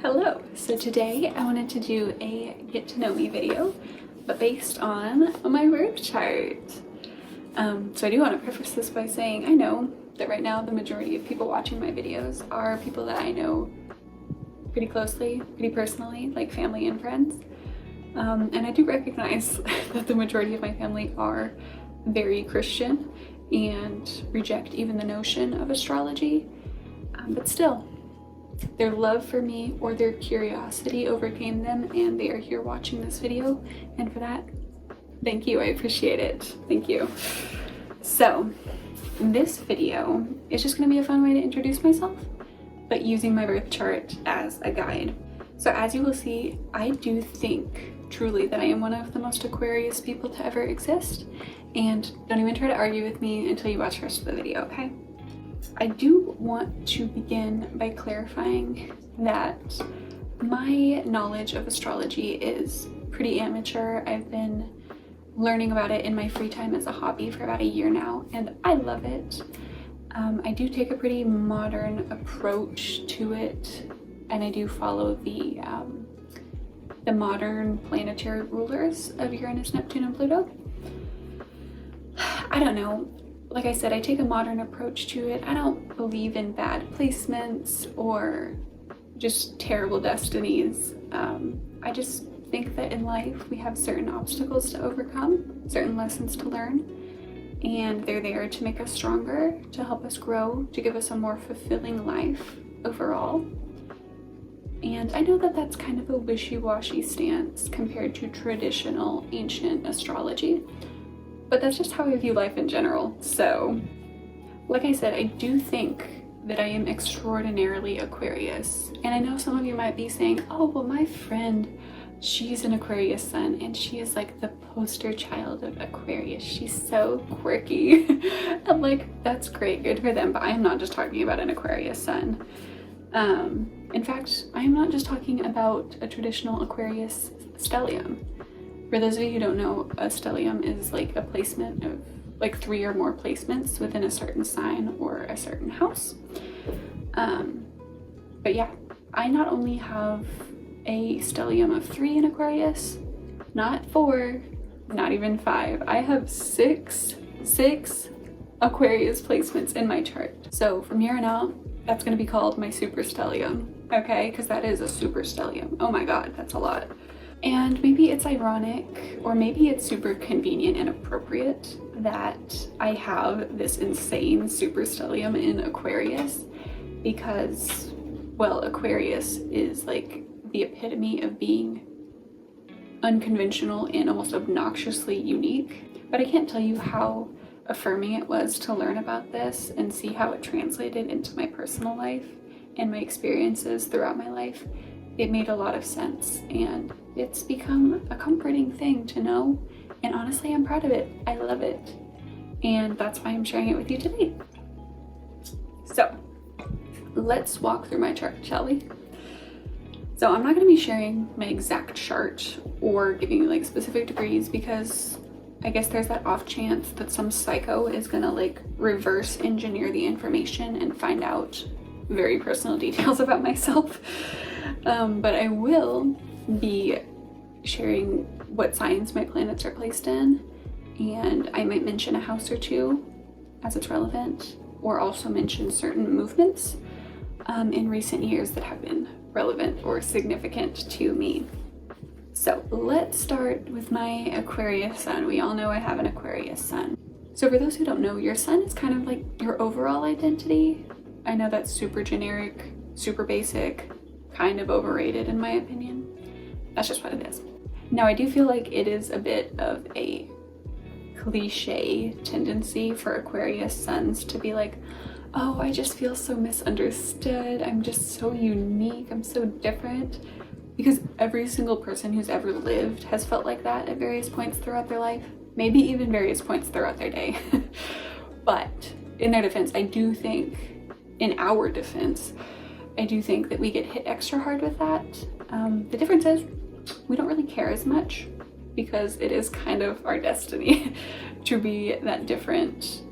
Hello! So today I wanted to do a get to know me video, but based on my birth chart. So I do want to preface this by saying I know that right now the majority of people watching my videos are people that I know pretty closely, pretty personally, like family and friends. And I do recognize that the majority of my family are very Christian and reject even the notion of astrology, but still, their love for me or their curiosity overcame them and they are here watching this video, and for that, thank you. I appreciate it. Thank you. So this video is just going to be a fun way to introduce myself, but using my birth chart as a guide. So as you will see, I do think truly that I am one of the most Aquarius people to ever exist, and don't even try to argue with me until you watch the rest of the video, okay? I do want to begin by clarifying that my knowledge of astrology is pretty amateur. I've been learning about it in my free time as a hobby for about a year now, and I love it. I do take a pretty modern approach to it, and I do follow the modern planetary rulers of Uranus, Neptune, and Pluto. I don't know. Like I said, I take a modern approach to it. I don't believe in bad placements or just terrible destinies. I just think that in life we have certain obstacles to overcome, certain lessons to learn, and they're there to make us stronger, to help us grow, to give us a more fulfilling life overall. And I know that that's kind of a wishy-washy stance compared to traditional ancient astrology, but that's just how I view life in general. So, like I said, I do think that I am extraordinarily Aquarius. And I know some of you might be saying, oh, well, my friend, she's an Aquarius sun, and she is like the poster child of Aquarius. She's so quirky. I'm like, that's great, good for them, but I am not just talking about an Aquarius sun. In fact, I am not just talking about a traditional Aquarius stellium. For those of you who don't know, a stellium is like a placement of like 3 or more placements within a certain sign or a certain house. But yeah, I not only have a stellium of 3 in Aquarius, not 4, not even 5. I have six Aquarius placements in my chart. So from here on out, that's going to be called my super stellium, okay? Because that is a super stellium. Oh my god, that's a lot. And maybe it's ironic, or maybe it's super convenient and appropriate that I have this insane super stellium in Aquarius, because, well, Aquarius is like the epitome of being unconventional and almost obnoxiously unique. But I can't tell you how affirming it was to learn about this and see how it translated into my personal life and my experiences throughout my life. It made a lot of sense, and it's become a comforting thing to know, and honestly, I'm proud of it. I love it, and that's why I'm sharing it with you today. So let's walk through my chart, shall we? So I'm not going to be sharing my exact chart or giving you like specific degrees, because I guess there's that off chance that some psycho is going to like reverse engineer the information and find out very personal details about myself. But I will be sharing what signs my planets are placed in, and I might mention a house or two as it's relevant, or also mention certain movements in recent years that have been relevant or significant to me. So let's start with my Aquarius sun. We all know I have an Aquarius sun. So for those who don't know, your sun is kind of like your overall identity. I know that's super generic, super basic, kind of overrated in my opinion. That's just what it is. Now, I do feel like it is a bit of a cliche tendency for Aquarius suns to be like, oh, I just feel so misunderstood. I'm just so unique. I'm so different. Because every single person who's ever lived has felt like that at various points throughout their life, maybe even various points throughout their day. But in their defense, I do think, in our defense, I do think that we get hit extra hard with that. The difference is we don't really care as much, because it is kind of our destiny to be that different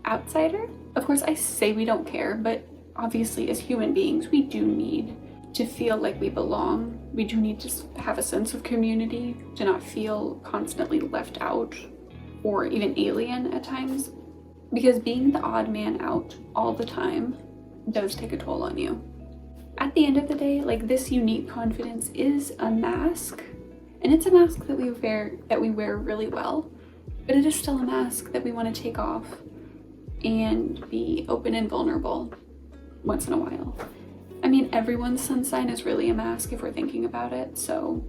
outsider. Of course, I say we don't care, but obviously as human beings, we do need to feel like we belong. We do need to have a sense of community, to not feel constantly left out or even alien at times. Because being the odd man out all the time does take a toll on you. At the end of the day, like, this unique confidence is a mask, and it's a mask that we wear really well, but it is still a mask that we want to take off and be open and vulnerable once in a while. I mean, everyone's sun sign is really a mask if we're thinking about it. So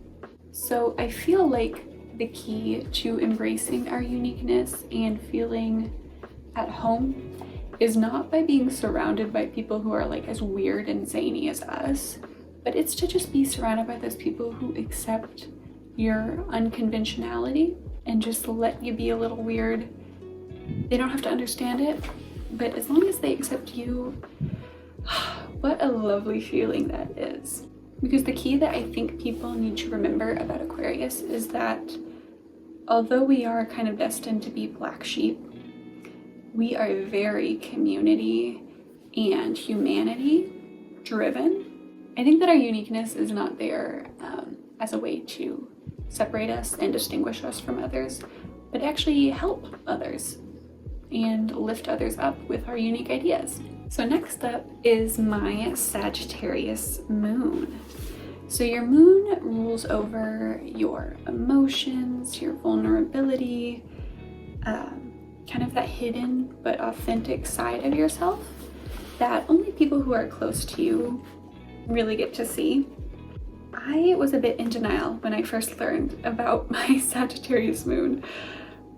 I feel like the key to embracing our uniqueness and feeling at home is not by being surrounded by people who are like as weird and zany as us, but it's to just be surrounded by those people who accept your unconventionality and just let you be a little weird. They don't have to understand it, but as long as they accept you, what a lovely feeling that is. Because the key that I think people need to remember about Aquarius is that although we are kind of destined to be black sheep, we are very community and humanity driven. I think that our uniqueness is not there as a way to separate us and distinguish us from others, but actually help others and lift others up with our unique ideas. So next up is my Sagittarius moon. So your moon rules over your emotions, your vulnerability, kind of that hidden but authentic side of yourself that only people who are close to you really get to see. I was a bit in denial when I first learned about my Sagittarius moon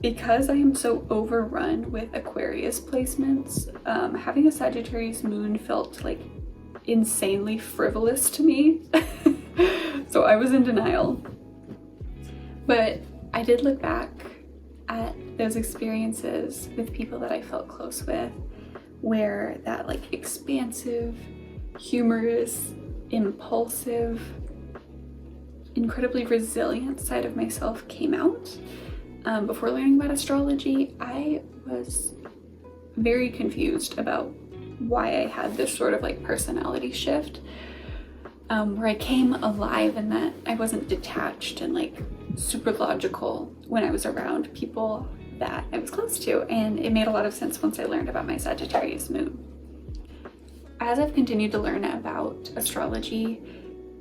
because I am so overrun with Aquarius placements. Having a Sagittarius moon felt like insanely frivolous to me. So I was in denial. But I did look back at those experiences with people that I felt close with, where that like expansive, humorous, impulsive, incredibly resilient side of myself came out. Before learning about astrology, I was very confused about why I had this sort of like personality shift, where I came alive and that I wasn't detached and like super logical when I was around people that I was close to, and it made a lot of sense once I learned about my Sagittarius moon. As I've continued to learn about astrology,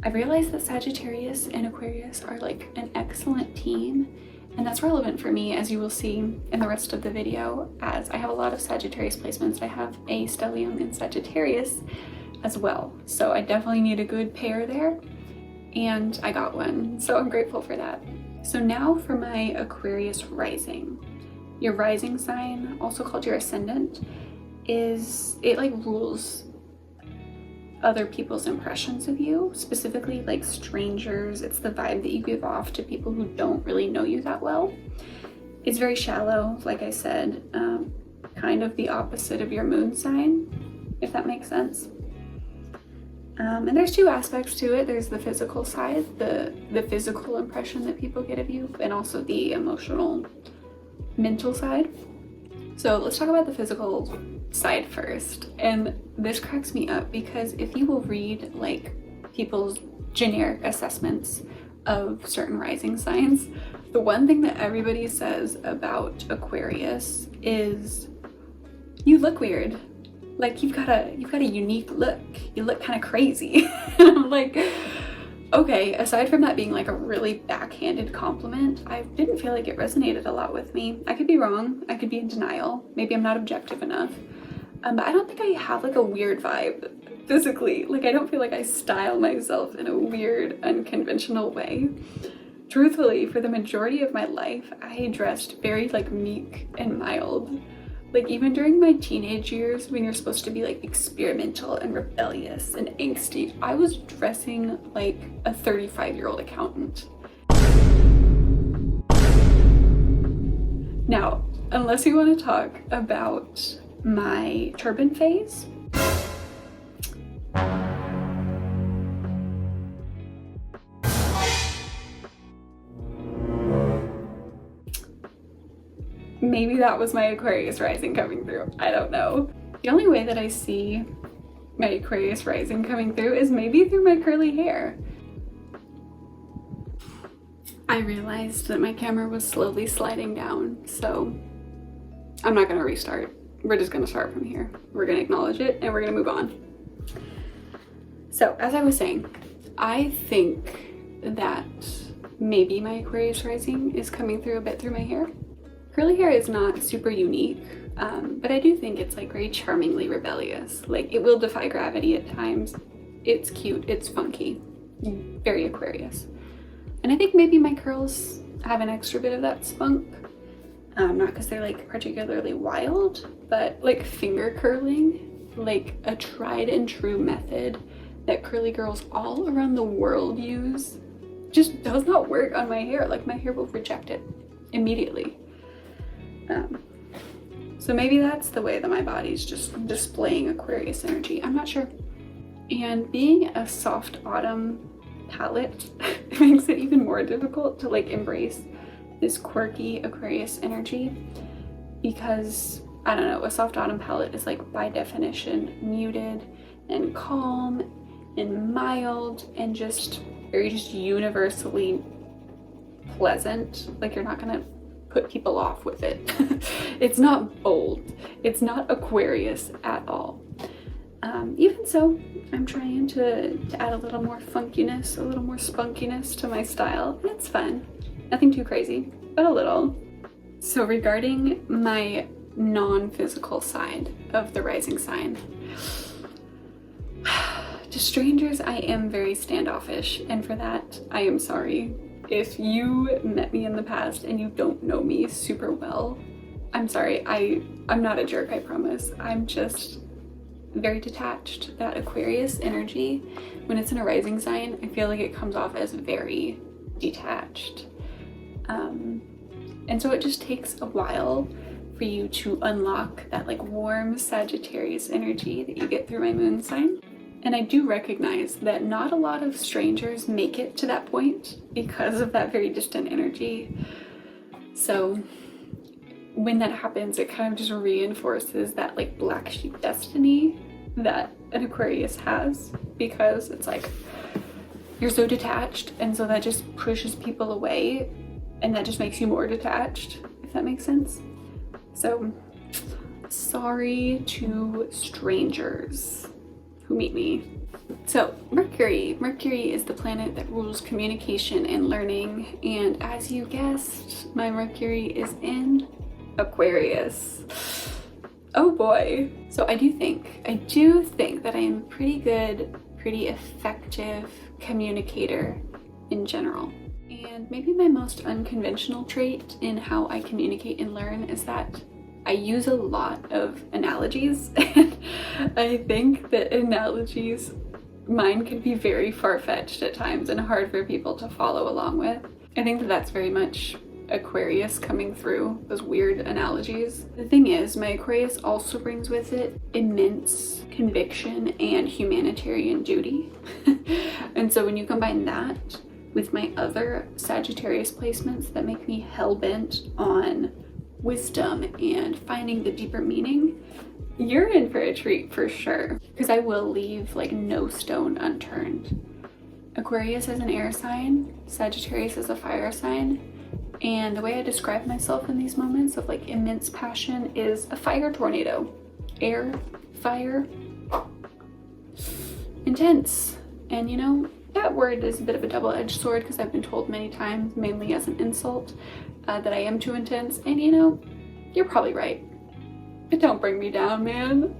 I realized that Sagittarius and Aquarius are like an excellent team, and that's relevant for me, as you will see in the rest of the video, as I have a lot of Sagittarius placements. I have a stellium in Sagittarius as well, so I definitely need a good pair there, and I got one, so I'm grateful for that. So now for my Aquarius rising. Your rising sign, also called your ascendant, it like rules other people's impressions of you, specifically like strangers. It's the vibe that you give off to people who don't really know you that well. It's very shallow, like I said, kind of the opposite of your moon sign, if that makes sense. And there's two aspects to it. There's the physical side, the physical impression that people get of you, and also the emotional, mental side. So let's talk about the physical side first. And this cracks me up because if you will read like people's generic assessments of certain rising signs, the one thing that everybody says about Aquarius is you look weird. Like you've got a unique look. You look kind of crazy. And I'm like, okay, aside from that being like a really backhanded compliment, I didn't feel like it resonated a lot with me. I could be wrong. I could be in denial. Maybe I'm not objective enough. But I don't think I have like a weird vibe physically. Like I don't feel like I style myself in a weird, unconventional way. Truthfully, for the majority of my life, I dressed very like meek and mild. Like even during my teenage years, when you're supposed to be like experimental and rebellious and angsty, I was dressing like a 35-year-old accountant. Now, unless you want to talk about my turban phase, maybe that was my Aquarius rising coming through. I don't know. The only way that I see my Aquarius rising coming through is maybe through my curly hair. I realized that my camera was slowly sliding down, so I'm not gonna restart. We're just gonna start from here. We're gonna acknowledge it and we're gonna move on. So as I was saying, I think that maybe my Aquarius rising is coming through a bit through my hair. Curly hair is not super unique, but I do think it's like very charmingly rebellious. Like it will defy gravity at times. It's cute, it's funky, very Aquarius. And I think maybe my curls have an extra bit of that spunk. Not because they're like particularly wild, but like finger curling, like a tried and true method that curly girls all around the world use, just does not work on my hair. Like my hair will reject it immediately. So maybe that's the way that my body's just displaying Aquarius energy. I'm not sure. And being a soft autumn palette makes it even more difficult to like embrace this quirky Aquarius energy, because I don't know, a soft autumn palette is like by definition muted and calm and mild and just very just universally pleasant. Like you're not gonna put people off with it. It's not bold, it's not Aquarius at all. Even so, I'm trying to add a little more funkiness, a little more spunkiness to my style. It's fun. Nothing too crazy, but a little. So regarding my non-physical side of the rising sign, to strangers, I am very standoffish, and for that, I am sorry. If you met me in the past and you don't know me super well, I'm sorry. I'm not a jerk, I promise. I'm just very detached. That Aquarius energy, when it's in a rising sign, I feel like it comes off as very detached. And so it just takes a while for you to unlock that like warm Sagittarius energy that you get through my moon sign. And I do recognize that not a lot of strangers make it to that point because of that very distant energy. So when that happens, it kind of just reinforces that like black sheep destiny that an Aquarius has, because it's like you're so detached, and so that just pushes people away, and that just makes you more detached, if that makes sense. So sorry to strangers who meet me. So Mercury is the planet that rules communication and learning, and as you guessed, my Mercury is in Aquarius. Oh boy. So I do think that I am a pretty good, pretty effective communicator in general. And maybe my most unconventional trait in how I communicate and learn is that I use a lot of analogies. And I think that analogies, mine can be very far-fetched at times and hard for people to follow along with. I think that that's very much Aquarius coming through, those weird analogies. The thing is, my Aquarius also brings with it immense conviction and humanitarian duty. And so when you combine that with my other Sagittarius placements that make me hell-bent on wisdom and finding the deeper meaning, you're in for a treat for sure, because I will leave like no stone unturned. Aquarius is an air sign, Sagittarius is a fire sign, and the way I describe myself in these moments of like immense passion is a fire tornado. Air, fire, intense. And you know, that word is a bit of a double-edged sword, because I've been told many times, mainly as an insult, that I am too intense, and you know, you're probably right. But don't bring me down, man.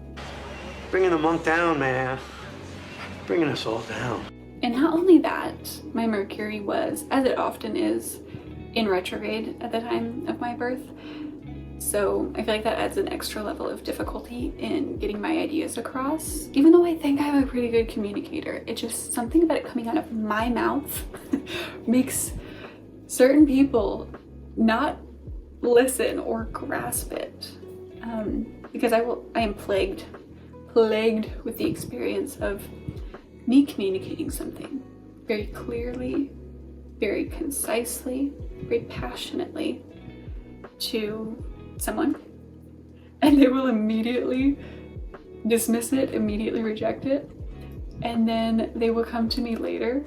Bringing the monk down, man. Bringing us all down. And not only that, my Mercury was, as it often is, in retrograde at the time of my birth. So I feel like that adds an extra level of difficulty in getting my ideas across. Even though I think I'm a pretty good communicator, it's just something about it coming out of my mouth makes certain people not listen or grasp it. Because I am plagued with the experience of me communicating something very clearly, very concisely, very passionately to someone, and they will immediately dismiss it, immediately reject it, and then they will come to me later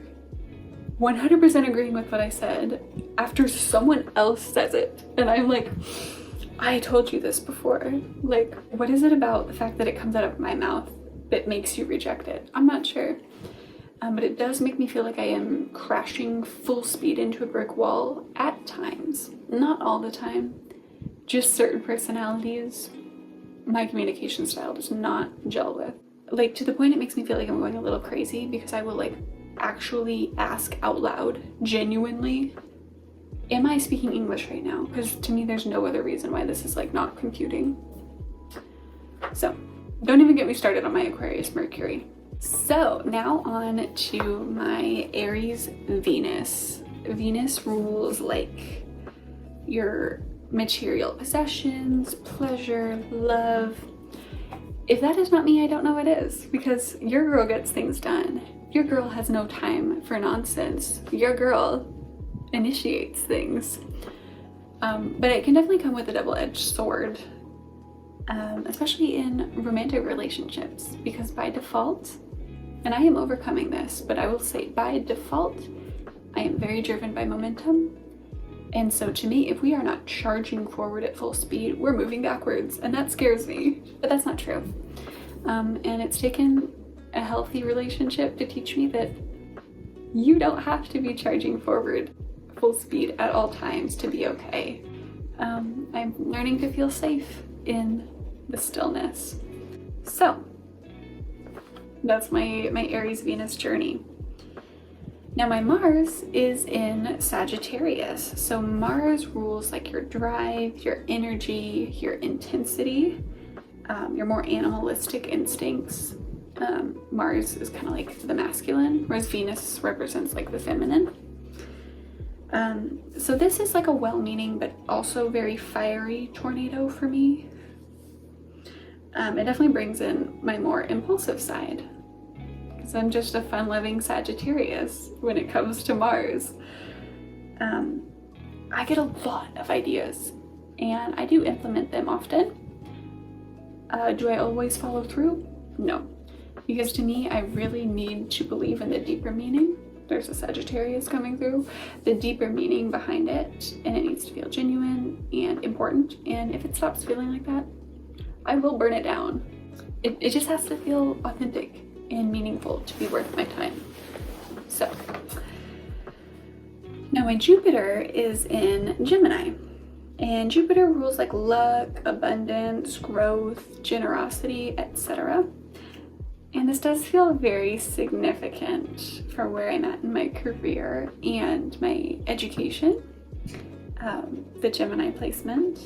100% agreeing with what I said after someone else says it. And I'm like, I told you this before. Like, what is it about the fact that it comes out of my mouth that makes you reject it? I'm not sure. But it does make me feel like I am crashing full speed into a brick wall at times. Not all the time. Just certain personalities my communication style does not gel with. Like, to the point it makes me feel like I'm going a little crazy, because I will like actually ask out loud, genuinely, am I speaking English right now? Because to me there's no other reason why this is like not computing. So don't even get me started on my Aquarius Mercury. So now on to my Aries Venus. Venus rules like your material possessions, pleasure, love. If that is not me, I don't know what is, because your girl gets things done. Your girl has no time for nonsense. Your girl initiates things. But it can definitely come with a double-edged sword, especially in romantic relationships, because by default, and I am overcoming this, but I will say by default, I am very driven by momentum. And so to me, if we are not charging forward at full speed, we're moving backwards, and that scares me, but that's not true. And it's taken a healthy relationship to teach me that you don't have to be charging forward full speed at all times to be okay. I'm learning to feel safe in the stillness. So that's my Aries Venus journey. Now my Mars is in Sagittarius. So Mars rules like your drive, your energy, your intensity, your more animalistic instincts. Mars is kind of like the masculine, whereas Venus represents like the feminine. So this is like a well-meaning but also very fiery tornado for me. It definitely brings in my more impulsive side, because I'm just a fun-loving Sagittarius when it comes to Mars. I get a lot of ideas and I do implement them often. Do I always follow through? No, because to me, I really need to believe in the deeper meaning. There's a Sagittarius coming through, the deeper meaning behind it, and it needs to feel genuine and important. And if it stops feeling like that, I will burn it down. It just has to feel authentic and meaningful to be worth my time. So now my Jupiter is in Gemini, and Jupiter rules like luck, abundance, growth, generosity, etc. And this does feel very significant for where I'm at in my career and my education, the Gemini placement,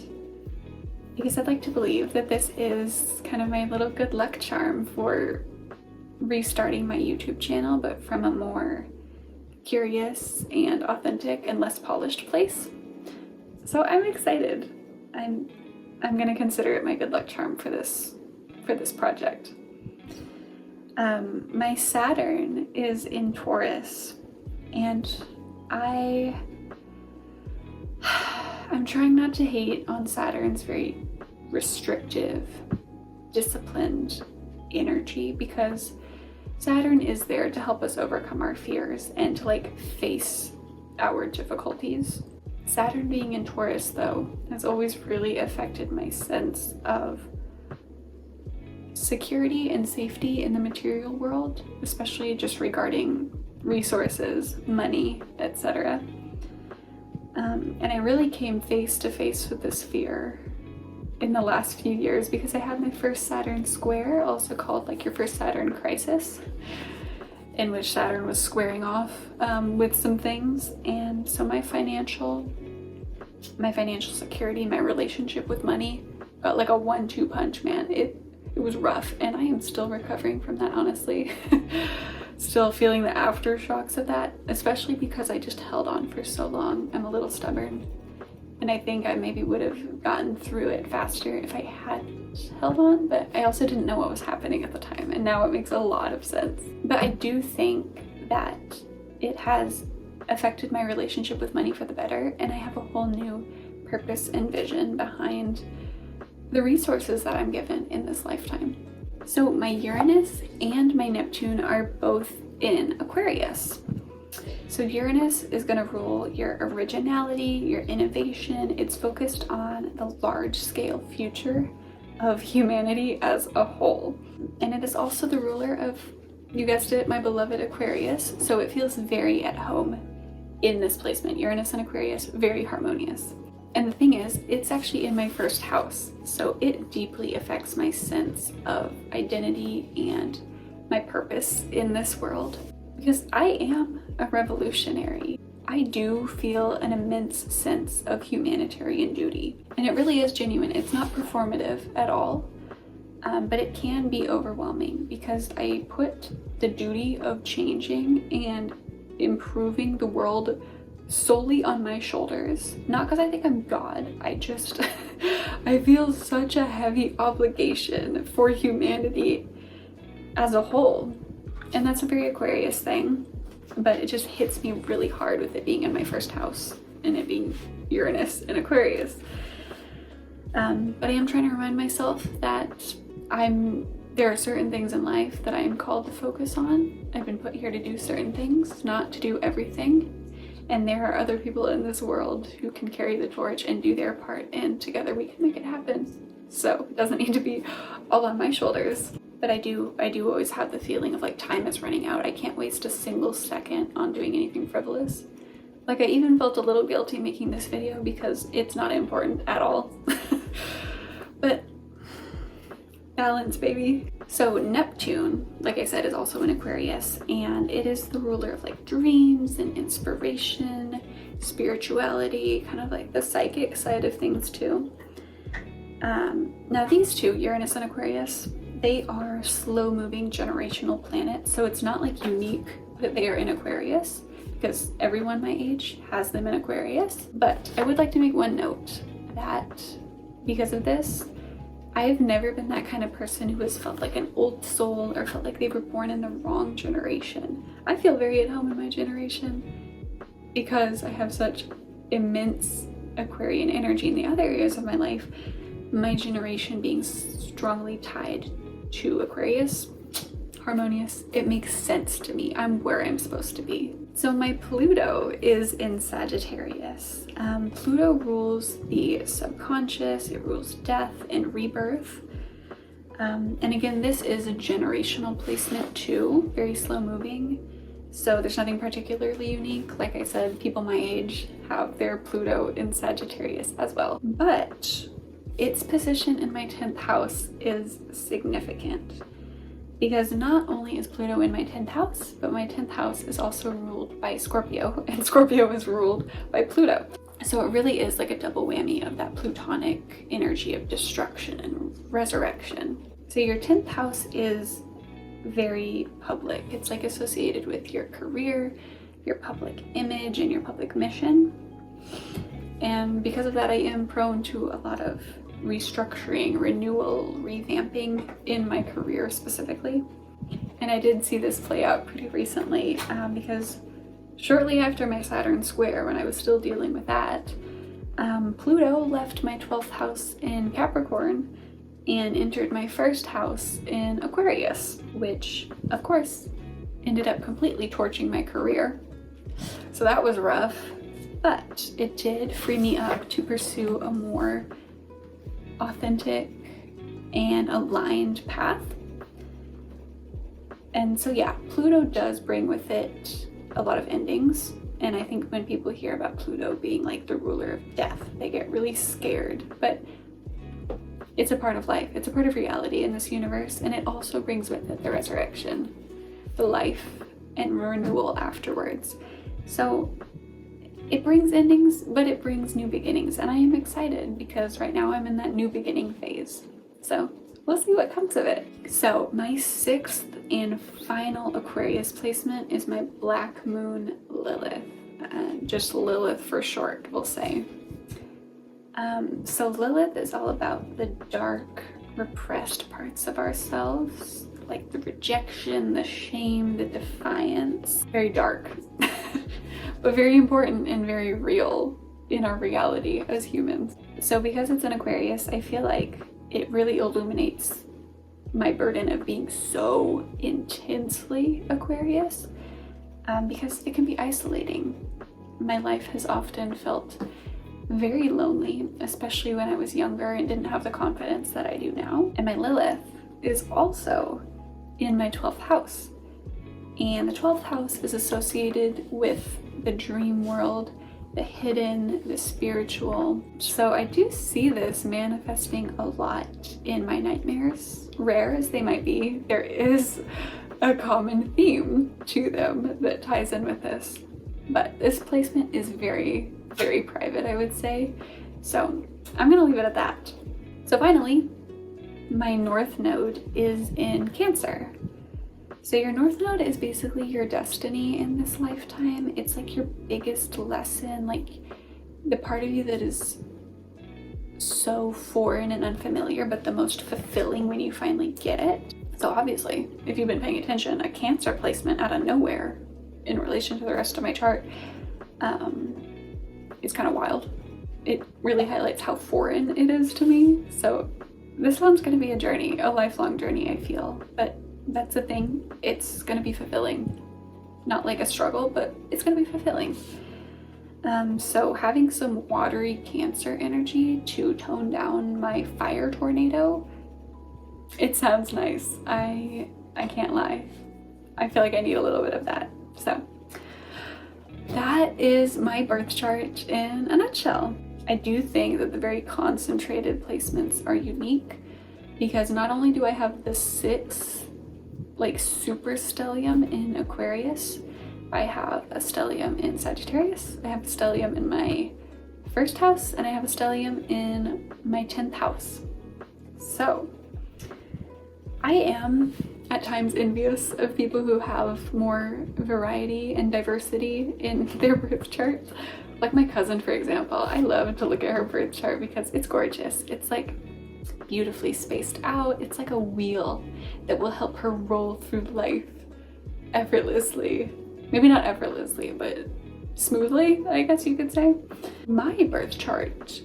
because I'd like to believe that this is kind of my little good luck charm for restarting my YouTube channel, but from a more curious and authentic and less polished place. So I'm excited. I'm gonna consider it my good luck charm for this project. My Saturn is in Taurus, and I'm trying not to hate on Saturn's very restrictive, disciplined energy, because Saturn is there to help us overcome our fears and to like face our difficulties. Saturn being in Taurus, though, has always really affected my sense of security and safety in the material world, especially just regarding resources, money, etc. And I really came face to face with this fear in the last few years, because I had my first Saturn square, also called like your first Saturn crisis, in which Saturn was squaring off with some things. And so my financial security, my relationship with money got like a 1-2 punch, man. It was rough, and I am still recovering from that, honestly. Still feeling the aftershocks of that, especially because I just held on for so long. I'm a little stubborn, and I think I maybe would have gotten through it faster if I had held on, but I also didn't know what was happening at the time, and now it makes a lot of sense. But I do think that it has affected my relationship with money for the better, and I have a whole new purpose and vision behind the resources that I'm given in this lifetime. So my Uranus and my Neptune are both in Aquarius. So Uranus is going to rule your originality, your innovation. It's focused on the large scale future of humanity as a whole. And it is also the ruler of, you guessed it, my beloved Aquarius. So it feels very at home in this placement. Uranus and Aquarius, very harmonious. And the thing is, it's actually in my first house. So it deeply affects my sense of identity and my purpose in this world. Because I am a revolutionary. I do feel an immense sense of humanitarian duty. And it really is genuine. It's not performative at all. But it can be overwhelming because I put the duty of changing and improving the world solely on my shoulders. Not because I think I'm God. I feel such a heavy obligation for humanity as a whole. And that's a very Aquarius thing, but it just hits me really hard with it being in my first house and it being Uranus and Aquarius. But I am trying to remind myself that there are certain things in life that I am called to focus on. I've been put here to do certain things, not to do everything. And there are other people in this world who can carry the torch and do their part, and together we can make it happen. So it doesn't need to be all on my shoulders. But I do always have the feeling of like time is running out. I can't waste a single second on doing anything frivolous. Like I even felt a little guilty making this video because it's not important at all. But balance, baby. So Neptune, like I said, is also in Aquarius, and it is the ruler of like dreams and inspiration, spirituality, kind of like the psychic side of things too. Now these two, Uranus and Aquarius, they are slow-moving generational planets, so it's not like unique that they are in Aquarius because everyone my age has them in Aquarius. But I would like to make one note that because of this, I've never been that kind of person who has felt like an old soul or felt like they were born in the wrong generation. I feel very at home in my generation because I have such immense Aquarian energy in the other areas of my life. My generation being strongly tied to Aquarius, harmonious, it makes sense to me. I'm where I'm supposed to be. So my Pluto is in Sagittarius. Pluto rules the subconscious, it rules death and rebirth. And again, this is a generational placement too, very slow moving. So there's nothing particularly unique. Like I said, people my age have their Pluto in Sagittarius as well. But its position in my 10th house is significant because not only is Pluto in my 10th house, but my 10th house is also ruled by Scorpio, and Scorpio is ruled by Pluto. So it really is like a double whammy of that Plutonic energy of destruction and resurrection. So your 10th house is very public. It's like associated with your career, your public image, and your public mission. And because of that, I am prone to a lot of restructuring, renewal, revamping in my career specifically. And I did see this play out pretty recently because shortly after my Saturn square, when I was still dealing with that, Pluto left my 12th house in Capricorn and entered my first house in Aquarius, which of course ended up completely torching my career. So that was rough, but it did free me up to pursue a more authentic and aligned path. And so yeah, Pluto does bring with it a lot of endings. And I think when people hear about Pluto being like the ruler of death, they get really scared. But it's a part of life. It's a part of reality in this universe. And it also brings with it the resurrection, the life and renewal afterwards. So it brings endings, but it brings new beginnings. And I am excited because right now I'm in that new beginning phase. So we'll see what comes of it. So my 6th and final Aquarius placement is my Black Moon Lilith. Just Lilith for short, we'll say. So Lilith is all about the dark, repressed parts of ourselves, like the rejection, the shame, the defiance. Very dark. But very important and very real in our reality as humans. So because it's an Aquarius, I feel like it really illuminates my burden of being so intensely Aquarius, because it can be isolating. My life has often felt very lonely, especially when I was younger and didn't have the confidence that I do now. And my Lilith is also in my 12th house. And the 12th house is associated with the dream world, the hidden, the spiritual. So I do see this manifesting a lot in my nightmares. Rare as they might be, there is a common theme to them that ties in with this. But this placement is very, very private, I would say. So I'm gonna leave it at that. So finally, my North Node is in Cancer. So your North Node is basically your destiny in this lifetime. It's like your biggest lesson, like the part of you that is so foreign and unfamiliar, but the most fulfilling when you finally get it. So obviously, if you've been paying attention, a Cancer placement out of nowhere in relation to the rest of my chart is kind of wild. It really highlights how foreign it is to me. So this one's going to be a journey, a lifelong journey, I feel. But that's the thing, it's going to be fulfilling. Not like a struggle, but it's going to be fulfilling. So having some watery Cancer energy to tone down my fire tornado, it sounds nice. I can't lie. I feel like I need a little bit of that. So that is my birth chart in a nutshell. I do think that the very concentrated placements are unique because not only do I have the 6 like super stellium in Aquarius, I have a stellium in Sagittarius, I have a stellium in my 1st house, and I have a stellium in my 10th house. So I am at times envious of people who have more variety and diversity in their birth charts. Like my cousin, for example, I love to look at her birth chart because it's gorgeous. It's like beautifully spaced out. It's like a wheel that will help her roll through life effortlessly. Maybe not effortlessly, but smoothly, I guess you could say. My birth chart,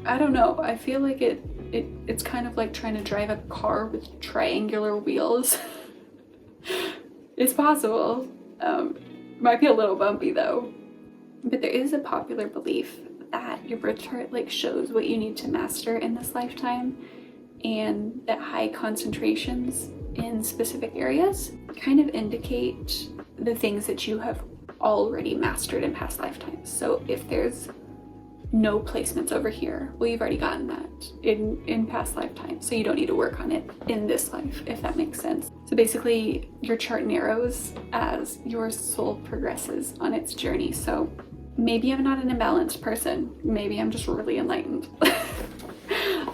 I don't know. I feel like it's kind of like trying to drive a car with triangular wheels. It's possible. Might be a little bumpy though. But there is a popular belief that your birth chart like shows what you need to master in this lifetime, and that high concentrations in specific areas kind of indicate the things that you have already mastered in past lifetimes. So if there's no placements over here, well, you've already gotten that in past lifetimes, so you don't need to work on it in this life, if that makes sense. So basically your chart narrows as your soul progresses on its journey. So maybe I'm not an imbalanced person, maybe I'm just really enlightened.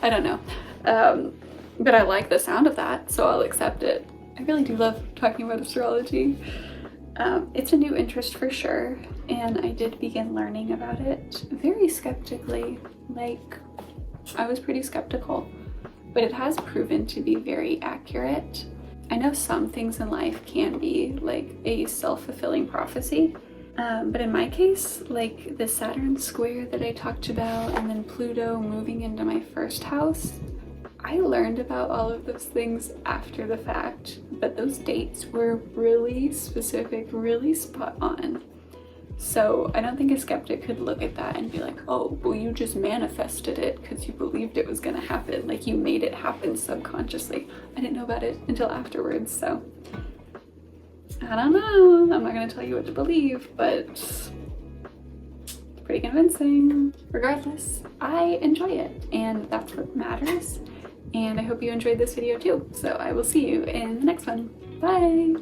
I don't know, but I like the sound of that, so I'll accept it. I really do love talking about astrology. It's a new interest for sure, and I did begin learning about it very skeptically. Like, I was pretty skeptical, but it has proven to be very accurate. I know some things in life can be like a self-fulfilling prophecy, but in my case, like the Saturn square that I talked about and then Pluto moving into my 1st house, I learned about all of those things after the fact, but those dates were really specific, really spot on. So I don't think a skeptic could look at that and be like, oh, well, you just manifested it because you believed it was going to happen. Like, you made it happen subconsciously. I didn't know about it until afterwards, so I don't know. I'm not going to tell you what to believe, but it's pretty convincing. Regardless, I enjoy it, and that's what matters. And I hope you enjoyed this video too. So I will see you in the next one. Bye!